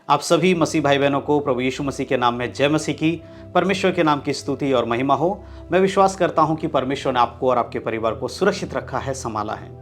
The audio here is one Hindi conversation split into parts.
आप सभी मसीह भाई बहनों को प्रभु यीशु मसीह के नाम में जय मसीह की। परमेश्वर के नाम की स्तुति और महिमा हो। मैं विश्वास करता हूं कि परमेश्वर ने आपको और आपके परिवार को सुरक्षित रखा है, संभाला है।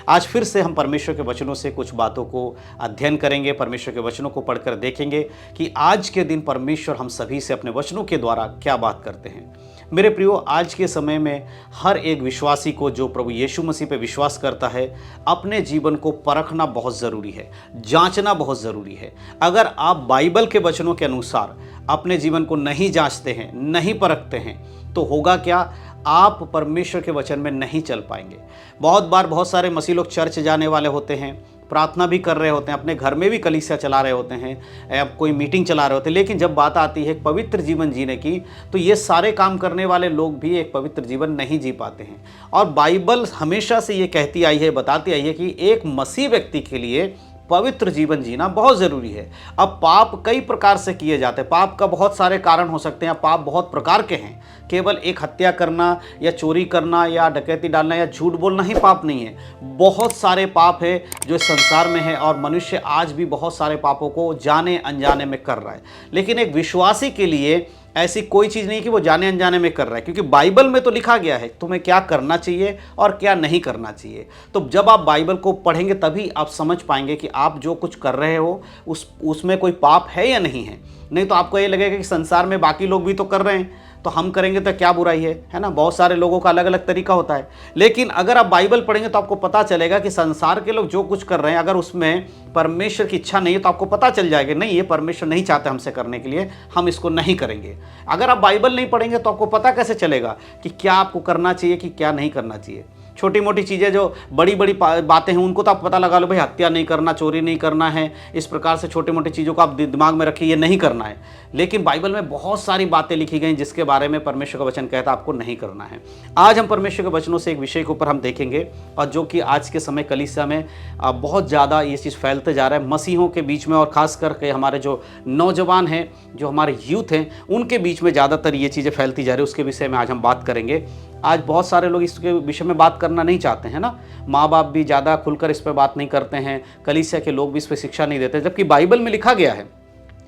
आज फिर से हम परमेश्वर के वचनों से कुछ बातों को अध्ययन करेंगे, परमेश्वर के वचनों को पढ़कर देखेंगे कि आज के दिन परमेश्वर हम सभी से अपने वचनों के द्वारा क्या बात करते हैं। मेरे प्रियो, आज के समय में हर एक विश्वासी को जो प्रभु यीशु मसीह पे विश्वास करता है, अपने जीवन को परखना बहुत ज़रूरी है, जांचना बहुत ज़रूरी है। अगर आप बाइबल के वचनों के अनुसार अपने जीवन को नहीं जांचते हैं, नहीं परखते हैं, तो होगा क्या? आप परमेश्वर के वचन में नहीं चल पाएंगे। बहुत बार बहुत सारे मसीह लोग चर्च जाने वाले होते हैं, प्रार्थना भी कर रहे होते हैं, अपने घर में भी कलीसिया चला रहे होते हैं या कोई मीटिंग चला रहे होते हैं, लेकिन जब बात आती है पवित्र जीवन जीने की, तो ये सारे काम करने वाले लोग भी एक पवित्र जीवन नहीं जी पाते हैं। और बाइबल हमेशा से ये कहती आई है, बताती आई है कि एक मसीह व्यक्ति के लिए पवित्र जीवन जीना बहुत ज़रूरी है। अब पाप कई प्रकार से किए जाते हैं, पाप का बहुत सारे कारण हो सकते हैं, पाप बहुत प्रकार के हैं। केवल एक हत्या करना या चोरी करना या डकैती डालना या झूठ बोलना ही पाप नहीं है। बहुत सारे पाप है जो इस संसार में है, और मनुष्य आज भी बहुत सारे पापों को जाने अनजाने में कर रहा है। लेकिन एक विश्वासी के लिए ऐसी कोई चीज़ नहीं कि वो जाने अनजाने में कर रहा है, क्योंकि बाइबल में तो लिखा गया है तुम्हें क्या करना चाहिए और क्या नहीं करना चाहिए। तो जब आप बाइबल को पढ़ेंगे तभी आप समझ पाएंगे कि आप जो कुछ कर रहे हो उसमें कोई पाप है या नहीं है। नहीं तो आपको ये लगेगा कि संसार में बाकी लोग भी तो कर रहे हैं, तो हम करेंगे तो क्या बुराई है ना। बहुत सारे लोगों का अलग अलग तरीका होता है, लेकिन अगर आप बाइबल पढ़ेंगे तो आपको पता चलेगा कि संसार के लोग जो कुछ कर रहे हैं, अगर उसमें परमेश्वर की इच्छा नहीं है तो आपको पता चल जाएगा नहीं, ये परमेश्वर नहीं चाहते हमसे करने के लिए, हम इसको नहीं करेंगे। अगर आप बाइबल नहीं पढ़ेंगे तो आपको पता कैसे चलेगा कि क्या आपको करना चाहिए कि क्या नहीं करना चाहिए। छोटी मोटी चीज़ें जो बड़ी बड़ी बातें हैं उनको तो आप पता लगा लो, भाई हत्या नहीं करना, चोरी नहीं करना है, इस प्रकार से छोटी मोटी चीज़ों को आप दिमाग में रखिए, ये नहीं करना है। लेकिन बाइबल में बहुत सारी बातें लिखी गई जिसके बारे में परमेश्वर का वचन कहता है आपको नहीं करना है। आज हम परमेश्वर के वचनों से एक विषय के ऊपर हम देखेंगे, और जो कि आज के समय कलीसिया में बहुत ज़्यादा ये चीज़ फैलते जा रहा है मसीहों के बीच में, और ख़ास करके हमारे जो नौजवान हैं, जो हमारे यूथ हैं, उनके बीच में ज़्यादातर ये चीज़ें फैलती जा रही है। उसके विषय में आज हम बात करेंगे। आज बहुत सारे लोग इसके विषय में बात करना नहीं चाहते हैं ना, माँ बाप भी ज़्यादा खुलकर इस पर बात नहीं करते हैं, कलीसिया के लोग भी इस पर शिक्षा नहीं देते, जबकि बाइबल में लिखा गया है।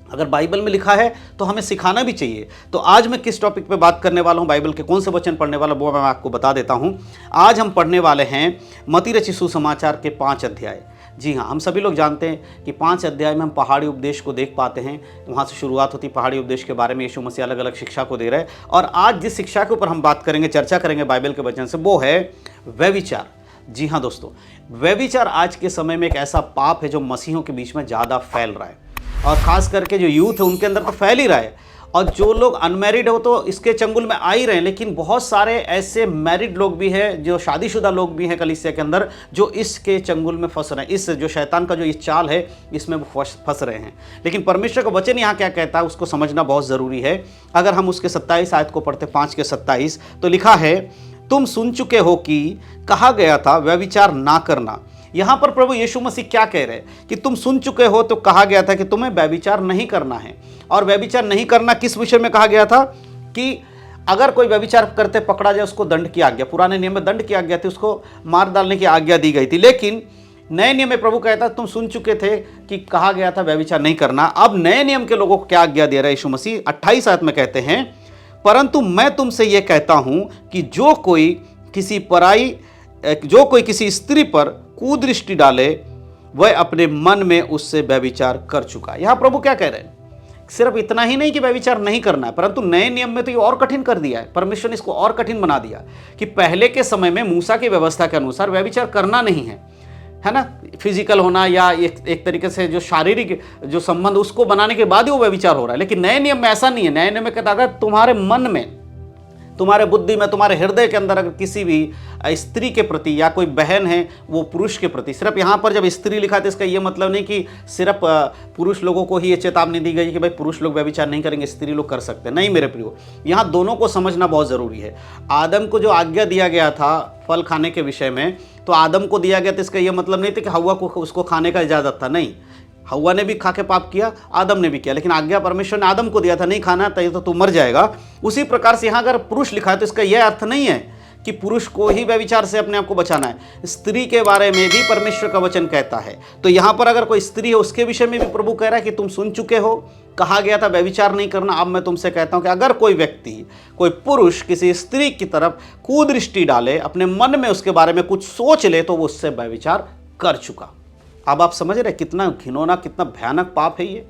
अगर बाइबल में लिखा है तो हमें सिखाना भी चाहिए। तो आज मैं किस टॉपिक पे बात करने वाला हूँ, बाइबल के कौन से वचन पढ़ने वाला, वो मैं आपको बता देता हूँ। आज हम पढ़ने वाले हैं मत्ती रचित सुसमाचार के 5 अध्याय। जी हाँ, हम सभी लोग जानते हैं कि 5 अध्याय में हम पहाड़ी उपदेश को देख पाते हैं। वहाँ से शुरुआत होती पहाड़ी उपदेश के बारे में, यीशु मसीह अलग अलग शिक्षा को दे रहे हैं। और आज जिस शिक्षा के ऊपर हम बात करेंगे, चर्चा करेंगे बाइबल के वचन से, वो है व्यभिचार। जी हाँ दोस्तों, व्यभिचार आज के समय में एक ऐसा पाप है जो मसीहों के बीच में ज़्यादा फैल रहा है, और ख़ास करके जो यूथ है उनके अंदर तो फैल ही रहा है। और जो लोग अनमैरिड हो तो इसके चंगुल में आ ही रहे हैं, लेकिन बहुत सारे ऐसे मैरिड लोग भी हैं, जो शादीशुदा लोग भी हैं कलीसिया के अंदर, जो इसके चंगुल में फंस रहे हैं। इस जो शैतान का जो ये चाल है, इसमें वो फंस रहे हैं। लेकिन परमेश्वर का वचन यहाँ क्या कहता है उसको समझना बहुत ज़रूरी है। अगर हम उसके 27 आयत को पढ़ते, 5 के 27, तो लिखा है, तुम सुन चुके हो कि कहा गया था व्यभिचार ना करना। यहाँ पर प्रभु यीशु मसीह क्या कह रहे हैं कि तुम सुन चुके हो तो कहा गया था कि तुम्हें व्यभिचार नहीं करना है। और व्यभिचार नहीं करना किस विषय में कहा गया था? कि अगर कोई व्यभिचार करते पकड़ा जाए उसको दंड की आज्ञा, पुराने नियम में दंड की आज्ञा थी, उसको मार डालने की आज्ञा दी गई थी। लेकिन नए नियम में प्रभु कहता तुम सुन चुके थे कि कहा गया था व्यभिचार नहीं करना। अब नए नियम के लोगों को क्या आज्ञा दे रहा है यीशु मसीह? 28 आयत में कहते हैं, परंतु मैं तुमसे यह कहता हूं कि जो कोई किसी स्त्री पर कुदृष्टि डाले, वह अपने मन में उससे व्यभिचार कर चुका है। यहां प्रभु क्या कह रहे हैं? सिर्फ इतना ही नहीं कि व्यभिचार नहीं करना है, परंतु नए नियम में तो ये और कठिन कर दिया है। परमेश्वर ने इसको और कठिन बना दिया कि पहले के समय में मूसा की व्यवस्था के अनुसार व्यभिचार करना नहीं है ना, फिजिकल होना या एक तरीके से जो शारीरिक जो संबंध उसको बनाने के बाद ही वो व्यभिचार हो रहा है। लेकिन नए नियम में ऐसा नहीं है। नए नियम में कहता है तुम्हारे मन में, तुम्हारे बुद्धि में, तुम्हारे हृदय के अंदर अगर किसी भी स्त्री के प्रति या कोई बहन है वो पुरुष के प्रति, सिर्फ यहाँ पर जब स्त्री लिखा तो इसका ये मतलब नहीं कि सिर्फ पुरुष लोगों को ही ये चेतावनी दी गई कि भाई पुरुष लोग व्यभिचार नहीं करेंगे, स्त्री लोग कर सकते हैं। नहीं मेरे प्रियो, यहाँ दोनों को समझना बहुत ज़रूरी है। आदम को जो आज्ञा दिया गया था फल खाने के विषय में, तो आदम को दिया गया था, इसका ये मतलब नहीं था कि हव्वा को उसको खाने का इजाज़त था। नहीं, हव्वा ने भी खा के पाप किया, आदम ने भी किया, लेकिन आज्ञा परमेश्वर ने आदम को दिया था, नहीं खाना तो तू मर जाएगा। उसी प्रकार से यहाँ अगर पुरुष लिखा है तो इसका यह अर्थ नहीं है कि पुरुष को ही व्यभिचार से अपने आप को बचाना है, स्त्री के बारे में भी परमेश्वर का वचन कहता है। तो यहाँ पर अगर कोई स्त्री है उसके विषय में भी प्रभु कह रहा है कि तुम सुन चुके हो, कहा गया था व्यभिचार नहीं करना। अब मैं तुमसे कहता हूँ कि अगर कोई व्यक्ति, कोई पुरुष किसी स्त्री की तरफ कुदृष्टि डाले, अपने मन में उसके बारे में कुछ सोच ले, तो वो उससे व्यभिचार कर चुका। अब आप समझ रहे कितना घिनौना, कितना भयानक पाप है ये।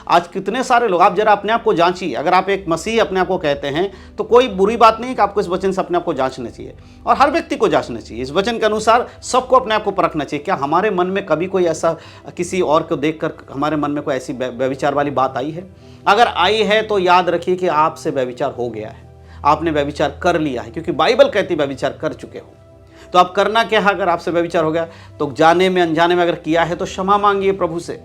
आज कितने सारे लोग, आप जरा अपने आप को जांचिए। अगर आप एक मसीह अपने आप को कहते हैं तो कोई बुरी बात नहीं है कि आपको इस वचन से अपने आप को जांचना चाहिए, और हर व्यक्ति को जांचना चाहिए। इस वचन के अनुसार सबको अपने आप को परखना चाहिए। क्या हमारे मन में कभी कोई ऐसा, किसी और को देखकर हमारे मन में कोई ऐसी व्यभिचार वाली बात आई है? अगर आई है तो याद रखिए कि आपसे व्यभिचार हो गया है, आपने व्यभिचार कर लिया है, क्योंकि बाइबल कहती है व्यभिचार कर चुके हो। तो आप करना क्या है? अगर आपसे व्यभिचार हो गया तो जाने में अनजाने में अगर किया है तो क्षमा मांगिए प्रभु से।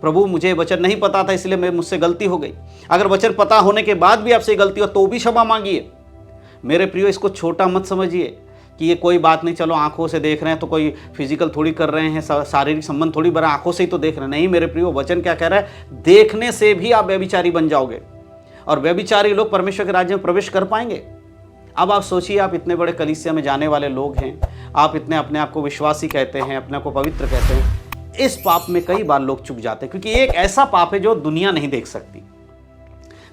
प्रभु, मुझे वचन नहीं पता था इसलिए मुझसे गलती हो गई। अगर वचन पता होने के बाद भी आपसे गलती हो तो भी क्षमा मांगिए। मेरे प्रियो, इसको छोटा मत समझिए कि ये कोई बात नहीं, चलो आंखों से देख रहे हैं तो कोई फिजिकल थोड़ी कर रहे हैं, शारीरिक संबंध थोड़ी बना, आंखों से ही तो देख रहे हैं। नहीं मेरे प्रियो, वचन क्या कह रहा है? देखने से भी आप व्यभिचारी बन जाओगे, और व्यभिचारी लोग परमेश्वर के राज्य में प्रवेश कर पाएंगे। अब आप सोचिए, आप इतने बड़े कलीसिया में जाने वाले लोग हैं, आप इतने अपने आप को विश्वासी कहते हैं, अपने आप को पवित्र कहते हैं, इस पाप में कई बार लोग चूक जाते हैं, क्योंकि एक ऐसा पाप है जो दुनिया नहीं देख सकती।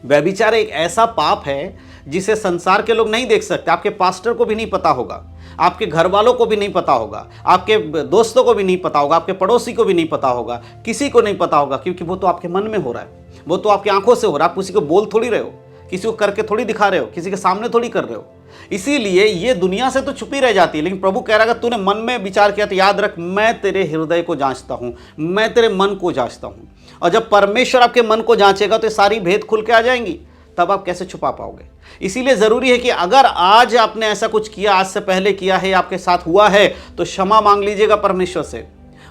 व्यभिचार एक ऐसा पाप है जिसे संसार के लोग नहीं देख सकते। आपके पास्टर को भी नहीं पता होगा, आपके घर वालों को भी नहीं पता होगा, आपके दोस्तों को भी नहीं पता होगा, आपके पड़ोसी को भी नहीं पता होगा, किसी को नहीं पता होगा, क्योंकि वो तो आपके मन में हो रहा है, वो तो आपकी आंखों से हो रहा है। आप किसी को बोल थोड़ी रहे हो, किसी को करके थोड़ी दिखा रहे हो, किसी के सामने थोड़ी कर रहे हो। इसीलिए ये दुनिया से तो छुपी रह जाती है। लेकिन प्रभु कह रहा है, अगर तूने मन में विचार किया तो याद रख, मैं तेरे हृदय को जांचता हूं, मैं तेरे मन को जांचता हूं। और जब परमेश्वर आपके मन को जांचेगा तो सारी भेद खुल के आ जाएंगी, तब आप कैसे छुपा पाओगे? इसीलिए जरूरी है कि अगर आज आपने ऐसा कुछ किया, आज से पहले किया है, आपके साथ हुआ है, तो क्षमा मांग लीजिएगा परमेश्वर से,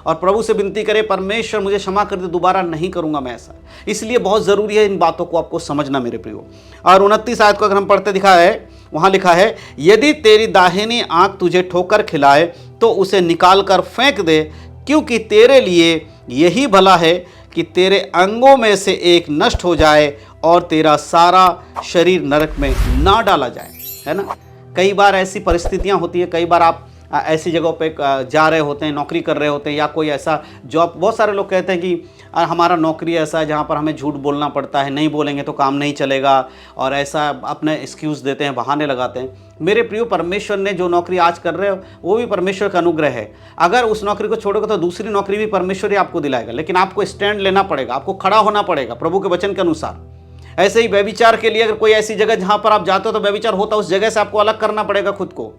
और प्रभु से विनती करें, परमेश्वर मुझे क्षमा कर दे, दोबारा नहीं करूंगा मैं ऐसा। इसलिए बहुत जरूरी है इन बातों को आपको समझना मेरे प्रियो। और 29 आयत को अगर हम पढ़ते दिखा है, वहां लिखा है, यदि तेरी दाहिनी आंख तुझे ठोकर खिलाए तो उसे निकाल कर फेंक दे, क्योंकि तेरे लिए यही भला है कि तेरे अंगों में से एक नष्ट हो जाए और तेरा सारा शरीर नरक में ना डाला जाए। है ना? कई बार ऐसी परिस्थितियां होती है, कई बार आप ऐसी जगहों पे जा रहे होते हैं, नौकरी कर रहे होते हैं, या कोई ऐसा जॉब, बहुत सारे लोग कहते हैं कि हमारा नौकरी ऐसा है जहाँ पर हमें झूठ बोलना पड़ता है, नहीं बोलेंगे तो काम नहीं चलेगा, और ऐसा अपने एक्सक्यूज़ देते हैं, बहाने लगाते हैं। मेरे प्रियो, परमेश्वर ने जो नौकरी आज कर रहे हो वो भी परमेश्वर का अनुग्रह है। अगर उस नौकरी को छोड़ोगे तो दूसरी नौकरी भी परमेश्वर ही आपको दिलाएगा, लेकिन आपको स्टैंड लेना पड़ेगा, आपको खड़ा होना पड़ेगा प्रभु के वचन के अनुसार। ऐसे ही व्यभिचार के लिए अगर कोई ऐसी जगह जहाँ पर आप जाते हो तो व्यभिचार होता है, उस जगह से आपको अलग करना पड़ेगा खुद को।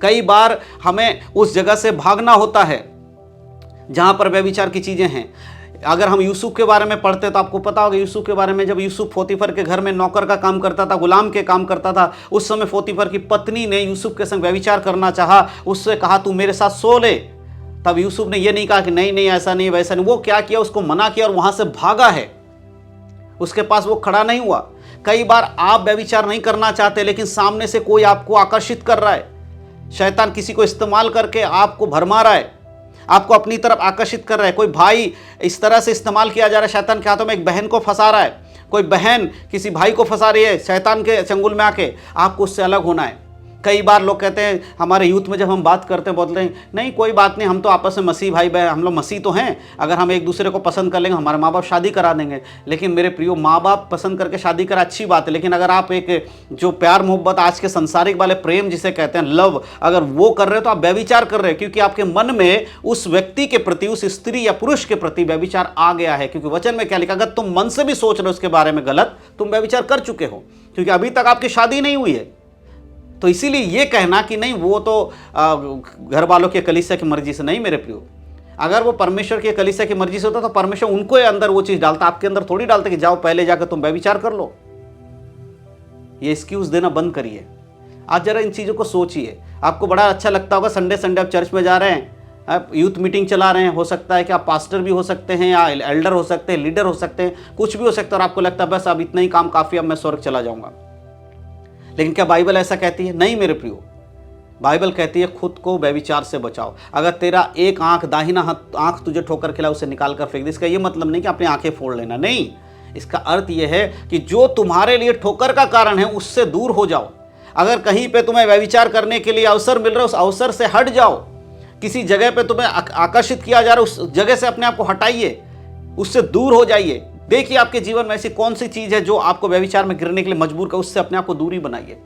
कई बार हमें उस जगह से भागना होता है जहां पर व्यभिचार की चीजें हैं। अगर हम यूसुफ के बारे में पढ़ते तो आपको पता होगा यूसुफ के बारे में, जब यूसुफ पोतीफर के घर में नौकर का काम करता था, गुलाम के काम करता था, उस समय पोतीफर की पत्नी ने यूसुफ के संग व्यभिचार करना चाहा, उससे कहा तू मेरे साथ सो ले। तब यूसुफ ने यह नहीं कहा कि नहीं नहीं ऐसा नहीं वैसा नहीं, वो क्या किया, उसको मना किया और वहां से भागा है, उसके पास वो खड़ा नहीं हुआ। कई बार आप व्यभिचार नहीं करना चाहते, लेकिन सामने से कोई आपको आकर्षित कर रहा है, शैतान किसी को इस्तेमाल करके आपको भरमा रहा है, आपको अपनी तरफ आकर्षित कर रहा है। कोई भाई इस तरह से इस्तेमाल किया जा रहा है शैतान के हाथों में, एक बहन को फंसा रहा है, कोई बहन किसी भाई को फंसा रही है शैतान के चंगुल में आके, आपको उससे अलग होना है। कई बार लोग कहते हैं, हमारे यूथ में जब हम बात करते हैं बोलते हैं नहीं कोई बात नहीं, हम तो आपस में मसीह भाई बहन, हम लोग मसीह तो हैं, अगर हम एक दूसरे को पसंद कर लेंगे हमारे माँ बाप शादी करा देंगे। लेकिन मेरे प्रियो, माँ बाप पसंद करके शादी करा अच्छी बात है, लेकिन अगर आप एक जो प्यार मोहब्बत आज के संसारिक वाले प्रेम जिसे कहते हैं लव, अगर वो कर रहे हो तो आप व्यभिचार कर रहे हैं, क्योंकि आपके मन में उस व्यक्ति के प्रति, उस स्त्री या पुरुष के प्रति व्यभिचार आ गया है। क्योंकि वचन में क्या लिखा, अगर तुम मन से भी सोच रहे हो उसके बारे में गलत, तुम व्यभिचार कर चुके हो, क्योंकि अभी तक आपकी शादी नहीं हुई है। तो इसीलिए ये कहना कि नहीं वो तो घर वालों के कलीसिया की मर्जी से, नहीं मेरे प्रियो, अगर वो परमेश्वर के कलीसिया की मर्जी से होता तो परमेश्वर उनको अंदर वो चीज डालता, आपके अंदर थोड़ी डालता कि जाओ पहले जाकर तुम व्यभिचार कर लो। ये एक्सक्यूज देना बंद करिए। आज जरा इन चीजों को सोचिए। आपको बड़ा अच्छा लगता होगा संडे संडे आप चर्च में जा रहे हैं, आप यूथ मीटिंग चला रहे हैं, हो सकता है कि आप पास्टर भी हो सकते हैं या एल्डर हो सकते हैं, लीडर हो सकते हैं, कुछ भी हो सकता है, और आपको लगता है बस अब इतना ही काम काफी, अब मैं स्वर्ग चला जाऊंगा। लेकिन क्या बाइबल ऐसा कहती है? नहीं मेरे प्रियो, बाइबल कहती है खुद को व्यभिचार से बचाओ। अगर तेरा एक आंख, दाहिना आंख तुझे ठोकर खिला, उसे निकाल कर फेंक दे। इसका ये मतलब नहीं कि अपनी आंखें फोड़ लेना, नहीं, इसका अर्थ यह है कि जो तुम्हारे लिए ठोकर का कारण है उससे दूर हो जाओ। अगर कहीं पे तुम्हें व्यभिचार करने के लिए अवसर मिल रहा है, उस अवसर से हट जाओ। किसी जगह पे तुम्हें आकर्षित किया जा रहा है, उस जगह से अपने आप को हटाइए, उससे दूर हो जाइए। देखिए आपके जीवन में ऐसी कौन सी चीज है जो आपको व्यभिचार में गिरने के लिए मजबूर कर, उससे अपने आप को दूरी बनाइए।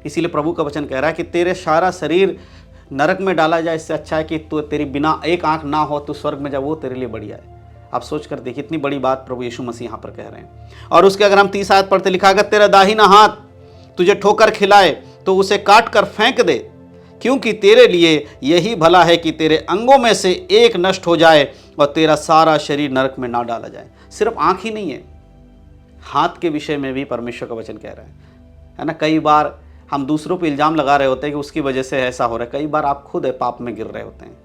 इसीलिए प्रभु का वचन कह रहा है कि तेरे सारा शरीर नरक में डाला जाए, इससे अच्छा है कि तू तेरी बिना एक आंख ना हो तो स्वर्ग में जा, वो तेरे लिए बढ़िया है। आप सोच कर देखिए, इतनी बड़ी बात प्रभु यीशु मसीह यहाँ पर कह रहे हैं। और उसके अगर हम 30 आयत पढ़ते, लिखा अगर तेरा दाहिना हाथ तुझे ठोकर खिलाए तो उसे काट कर फेंक दे, क्योंकि तेरे लिए यही भला है कि तेरे अंगों में से एक नष्ट हो जाए और तेरा सारा शरीर नरक में ना डाला जाए। सिर्फ आंख ही नहीं है, हाथ के विषय में भी परमेश्वर का वचन कह रहा है ना। कई बार हम दूसरों पर इल्ज़ाम लगा रहे होते हैं कि उसकी वजह से ऐसा हो रहा है। कई बार आप खुद पाप में गिर रहे होते हैं।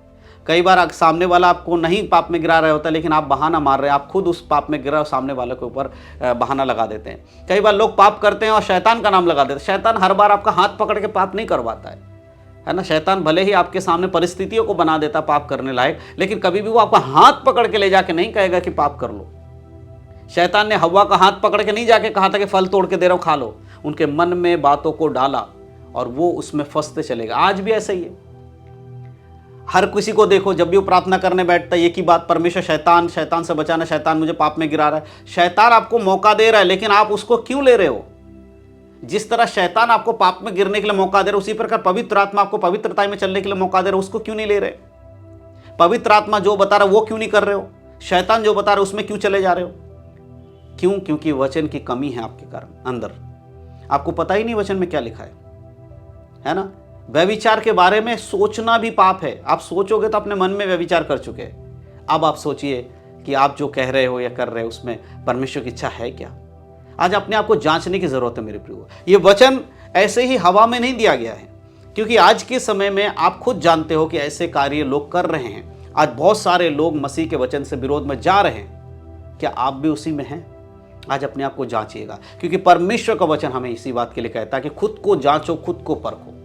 कई बार सामने वाला आपको नहीं पाप में गिरा रहा होता, लेकिन आप बहाना मार रहे हैं, आप खुद उस पाप में गिरा और सामने वाले के ऊपर बहाना लगा देते हैं। कई बार लोग पाप करते हैं और शैतान का नाम लगा देते हैं। शैतान हर बार आपका हाथ पकड़ के पाप नहीं करवाता है ना। शैतान भले ही आपके सामने परिस्थितियों को बना देता पाप करने लायक, लेकिन कभी भी वो आपका हाथ पकड़ के ले जाके नहीं कहेगा कि पाप कर लो। शैतान ने हव्वा का हाथ पकड़ के नहीं जाके कहा था कि फल तोड़ के दे रहा हूं खा लो। उनके मन में बातों को डाला और वो उसमें फंसते चलेगा। आज भी ऐसा ही है। हर किसी को देखो, जब भी वो प्रार्थना करने बैठता है एक ही बात, परमेश्वर शैतान से बचाना, शैतान मुझे पाप में गिरा रहा है। शैतान आपको मौका दे रहा है, लेकिन आप उसको क्यों ले रहे हो? जिस तरह शैतान आपको पाप में गिरने के लिए मौका दे रहा है, उसी प्रकार पवित्र आत्मा आपको पवित्रता में चलने के लिए मौका दे रहा है। उसको क्यों नहीं ले रहे? पवित्र आत्मा जो बता रहा है वो क्यों नहीं कर रहे हो? शैतान जो बता रहा है उसमें क्यों चले जा रहे हो? क्यों? क्योंकि वचन की कमी है आपके कारण अंदर। आपको पता ही नहीं वचन में क्या लिखा है ना। व्यभिचार के बारे में सोचना भी पाप है। आप सोचोगे तो अपने मन में व्यभिचार कर चुके हैं। अब आप सोचिए कि आप जो कह रहे हो या कर रहे हो उसमें परमेश्वर की इच्छा है क्या? आज अपने आप को जांचने की जरूरत है मेरे प्रियो। ये वचन ऐसे ही हवा में नहीं दिया गया है, क्योंकि आज के समय में आप खुद जानते हो कि ऐसे कार्य लोग कर रहे हैं। आज बहुत सारे लोग मसीह के वचन से विरोध में जा रहे हैं। क्या आप भी उसी में हैं? आज अपने आप को जांचिएगा, क्योंकि परमेश्वर का वचन हमें इसी बात के लिए कहता है कि खुद को जांचो, खुद को परखो।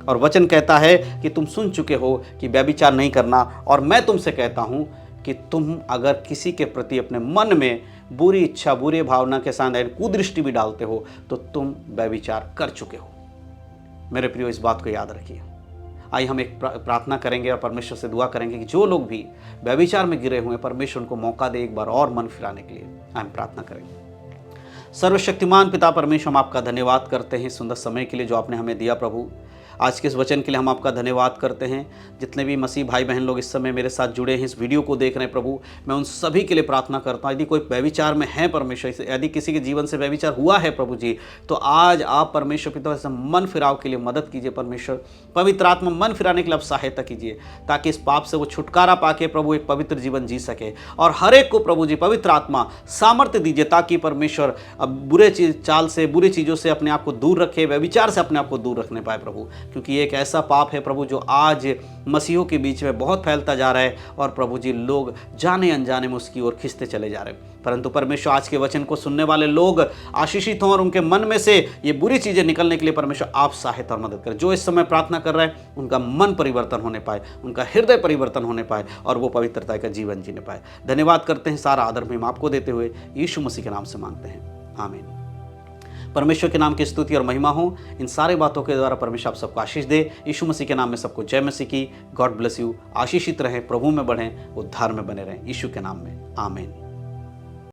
और वचन कहता है कि तुम सुन चुके हो कि व्यभिचार नहीं करना, और मैं तुमसे कहता हूं कि तुम अगर किसी के प्रति अपने मन में बुरी इच्छा, बुरी भावना के साथ कुदृष्टि भी डालते हो तो तुम व्यभिचार कर चुके हो। मेरे प्रियो, इस बात को याद रखिए। आइए हम एक प्रार्थना करेंगे और परमेश्वर से दुआ करेंगे कि जो लोग भी व्यभिचार में गिरे हुए हैं, परमेश्वर उनको मौका दे एक बार और मन फिराने के लिए। हम प्रार्थना करेंगे। सर्वशक्तिमान पिता परमेश्वर, हम आपका धन्यवाद करते हैं सुंदर समय के लिए जो आपने हमें दिया। प्रभु, आज के इस वचन के लिए हम आपका धन्यवाद करते हैं। जितने भी मसीह भाई बहन लोग इस समय मेरे साथ जुड़े हैं, इस वीडियो को देख रहे हैं, प्रभु मैं उन सभी के लिए प्रार्थना करता हूँ। यदि कोई व्यभिचार में है परमेश्वर, यदि किसी के जीवन से व्यभिचार हुआ है प्रभु जी, तो आज आप परमेश्वर पिता से मन फिराव के लिए मदद कीजिए। परमेश्वर पवित्र आत्मा मन फिराने के लिए आप सहायता कीजिए, ताकि इस पाप से वो छुटकारा पाके प्रभु एक पवित्र जीवन जी सके। और हर एक को प्रभु जी पवित्र आत्मा सामर्थ्य दीजिए, ताकि परमेश्वर अब बुरे चाल से, बुरी चीज़ों से अपने आप को दूर रखे, व्यभिचार से अपने आप को दूर रखने पाए प्रभु। क्योंकि ये एक ऐसा पाप है प्रभु जो आज मसीहों के बीच में बहुत फैलता जा रहा है, और प्रभु जी लोग जाने अनजाने में उसकी ओर खिंचते चले जा रहे हैं। परंतु परमेश्वर आज के वचन को सुनने वाले लोग आशीषित हों और उनके मन में से ये बुरी चीज़ें निकलने के लिए परमेश्वर आप सहायता और मदद करें। जो इस समय प्रार्थना कर रहे हैं उनका मन परिवर्तन होने पाए, उनका हृदय परिवर्तन होने पाए, और वो पवित्रता का जीवन जीने पाए। धन्यवाद करते हैं, सारा आदर महिमा आपको देते हुए यीशु मसीह के नाम से मांगते हैं, आमीन। परमेश्वर के नाम की स्तुति और महिमा हो। इन सारे बातों के द्वारा परमेश्वर आप सबको आशीष दे। यीशु मसीह के नाम में सबको जय मसीह की। God bless you. आशीषित रहें, प्रभु में बढ़ें, उद्धार में बने रहें। यीशु के नाम में, आमीन।